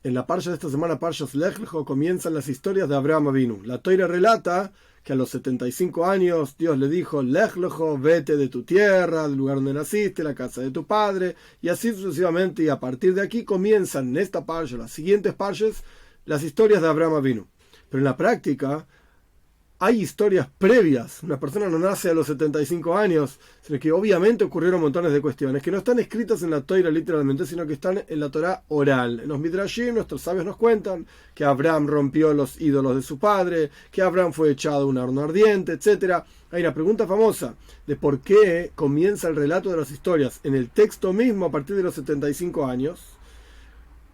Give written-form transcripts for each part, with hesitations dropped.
En la parsha de esta semana, Parshas Lech Lecho, comienzan las historias de Abraham Avinu. La Toira relata que a los 75 años Dios le dijo: Lech Lecho, vete de tu tierra, del lugar donde naciste, la casa de tu padre, y así sucesivamente. Y a partir de aquí comienzan en esta parsha, las siguientes parshas, las historias de Abraham Avinu. Pero en la práctica hay historias previas. Una persona no nace a los 75 años, sino que obviamente ocurrieron montones de cuestiones que no están escritas en la Toira literalmente, sino que están en la Torá oral. En los Midrashim, nuestros sabios nos cuentan que Abraham rompió los ídolos de su padre, que Abraham fue echado a un horno ardiente, etc. Hay una pregunta famosa de por qué comienza el relato de las historias en el texto mismo a partir de los 75 años.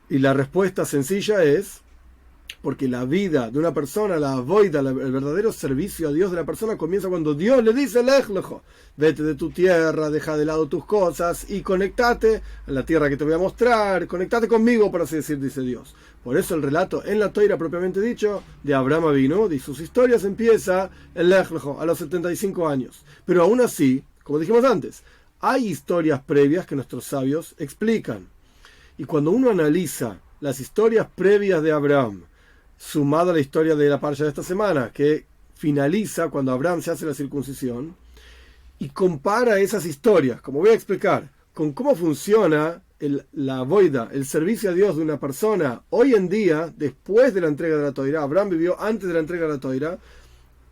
Y la respuesta sencilla es: porque la vida de una persona, la avoida, el verdadero servicio a Dios de la persona comienza cuando Dios le dice: Lech Lecho, vete de tu tierra, deja de lado tus cosas y conectate a la tierra que te voy a mostrar, conectate conmigo, por así decir, dice Dios. Por eso el relato en la Toira propiamente dicho de Abraham Avinu y sus historias empieza en Lech Lecho a los 75 años. Pero aún así, como dijimos antes, hay historias previas que nuestros sabios explican. Y cuando uno analiza las historias previas de Abraham, sumado a la historia de la parsha de esta semana, que finaliza cuando Abraham se hace la circuncisión, y compara esas historias, como voy a explicar, con cómo funciona la avoida, el servicio a Dios de una persona hoy en día, después de la entrega de la Toira. Abraham vivió antes de la entrega de la Toira.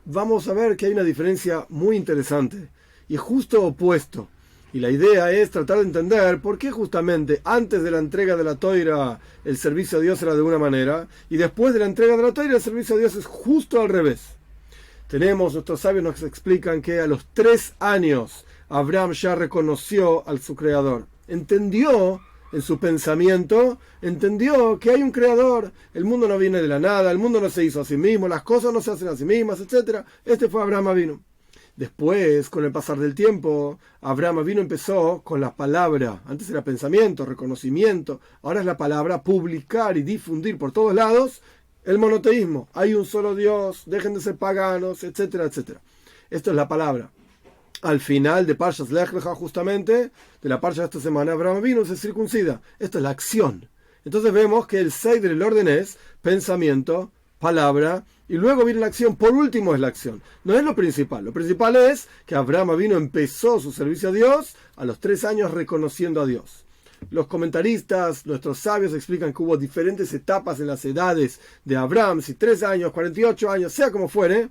Vamos a ver que hay una diferencia muy interesante y justo opuesto. Y la idea es tratar de entender por qué justamente antes de la entrega de la Toira el servicio a Dios era de una manera y después de la entrega de la Toira el servicio a Dios es justo al revés. Nuestros sabios nos explican que a los 3 años Abraham ya reconoció a su creador. Entendió en su pensamiento, entendió que hay un creador. El mundo no viene de la nada, el mundo no se hizo a sí mismo, las cosas no se hacen a sí mismas, etc. Este fue Abraham Avinu. Después, con el pasar del tiempo, Abraham Avinu empezó con la palabra. Antes era pensamiento, reconocimiento. Ahora es la palabra, publicar y difundir por todos lados el monoteísmo. Hay un solo Dios, dejen de ser paganos, etcétera, etcétera. Esto es la palabra. Al final de Parshas Lech Lecho, justamente, de la parsha de esta semana, Abraham Avinu se circuncida. Esto es la acción. Entonces vemos que el Seider, el orden es pensamiento, palabra, y luego viene la acción. Por último es la acción. No es lo principal. Lo principal es que Abraham Avinu empezó su servicio a Dios a los 3 años reconociendo a Dios. Los comentaristas, nuestros sabios, explican que hubo diferentes etapas en las edades de Abraham, si 3 años, 48 años, sea como fuere.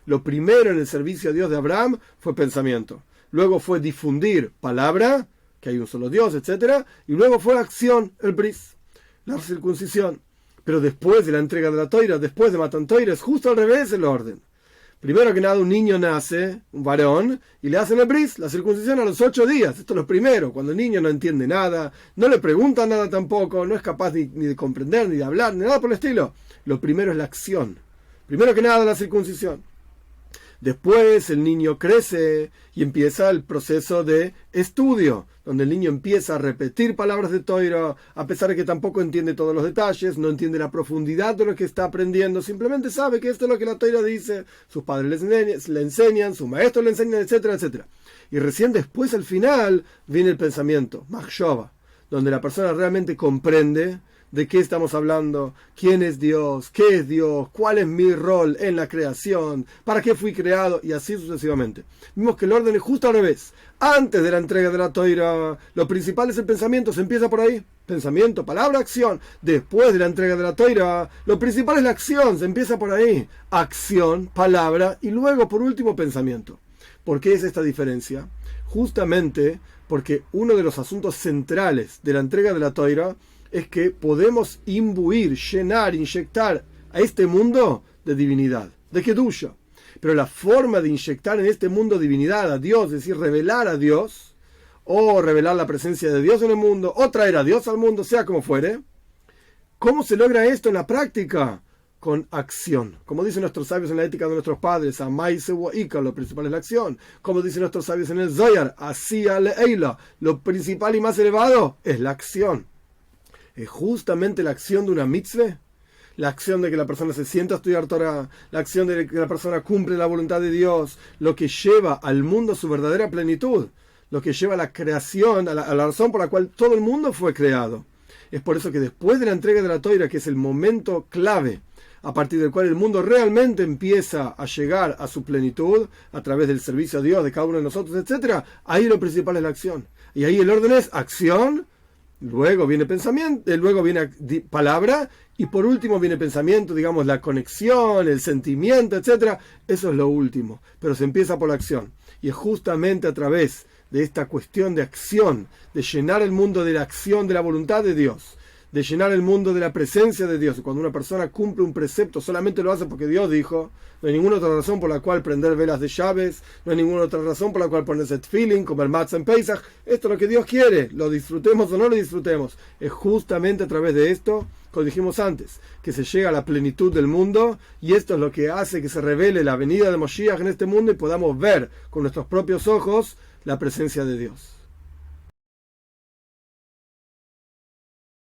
Lo primero en el servicio a Dios de Abraham fue pensamiento. Luego fue difundir palabra, que hay un solo Dios, etc. Y luego fue acción, el bris, la circuncisión. Pero después de la entrega de la Toira, después de Matan Toira, es justo al revés el orden. Primero que nada, un niño nace, un varón, y le hacen el bris, la circuncisión a los 8 días. Esto es lo primero, cuando el niño no entiende nada, no le preguntan nada tampoco, no es capaz ni de comprender, ni de hablar, ni nada por el estilo. Lo primero es la acción. Primero que nada, la circuncisión. Después el niño crece y empieza el proceso de estudio, donde el niño empieza a repetir palabras de Toira, a pesar de que tampoco entiende todos los detalles, no entiende la profundidad de lo que está aprendiendo, simplemente sabe que esto es lo que la Toira dice, sus padres le enseñan, sus maestros le enseñan, etcétera, etcétera. Y recién después, al final, viene el pensamiento, Machshava, donde la persona realmente comprende de qué estamos hablando, quién es Dios, qué es Dios, cuál es mi rol en la creación, para qué fui creado, y así sucesivamente. Vimos que el orden es justo al revés. Antes de la entrega de la Toira, lo principal es el pensamiento, se empieza por ahí. Pensamiento, palabra, acción. Después de la entrega de la Toira, lo principal es la acción, se empieza por ahí. Acción, palabra, y luego, por último, pensamiento. ¿Por qué es esta diferencia? Justamente porque uno de los asuntos centrales de la entrega de la Toira es que podemos imbuir, llenar, inyectar a este mundo de divinidad, de Kedusha. Pero la forma de inyectar en este mundo divinidad a Dios, es decir, revelar a Dios, o revelar la presencia de Dios en el mundo, o traer a Dios al mundo, sea como fuere, ¿cómo se logra esto en la práctica? Con acción. Como dicen nuestros sabios en la ética de nuestros padres, Amaise wa Ika, lo principal es la acción. Como dicen nuestros sabios en el Zohar, Asiya le'eila, lo principal y más elevado es la acción. Es justamente la acción de una mitzvah, la acción de que la persona se sienta a estudiar Torah, la acción de que la persona cumple la voluntad de Dios, lo que lleva al mundo a su verdadera plenitud, lo que lleva a la creación, a la razón por la cual todo el mundo fue creado. Es por eso que después de la entrega de la Toira, que es el momento clave, a partir del cual el mundo realmente empieza a llegar a su plenitud, a través del servicio a Dios de cada uno de nosotros, etc., ahí lo principal es la acción. Y ahí el orden es acción, luego viene pensamiento, luego viene palabra, y por último viene pensamiento, digamos, la conexión, el sentimiento, etc. Eso es lo último, pero se empieza por la acción. Y es justamente a través de esta cuestión de acción, de llenar el mundo de la acción de la voluntad de Dios, de llenar el mundo de la presencia de Dios. Cuando una persona cumple un precepto, solamente lo hace porque Dios dijo, no hay ninguna otra razón por la cual prender velas de llaves, no hay ninguna otra razón por la cual ponerse tefilin, comer matzah en Pesach. Esto es lo que Dios quiere, lo disfrutemos o no lo disfrutemos. Es justamente a través de esto, como dijimos antes, que se llega a la plenitud del mundo, y esto es lo que hace que se revele la venida de Moshiach en este mundo y podamos ver con nuestros propios ojos la presencia de Dios.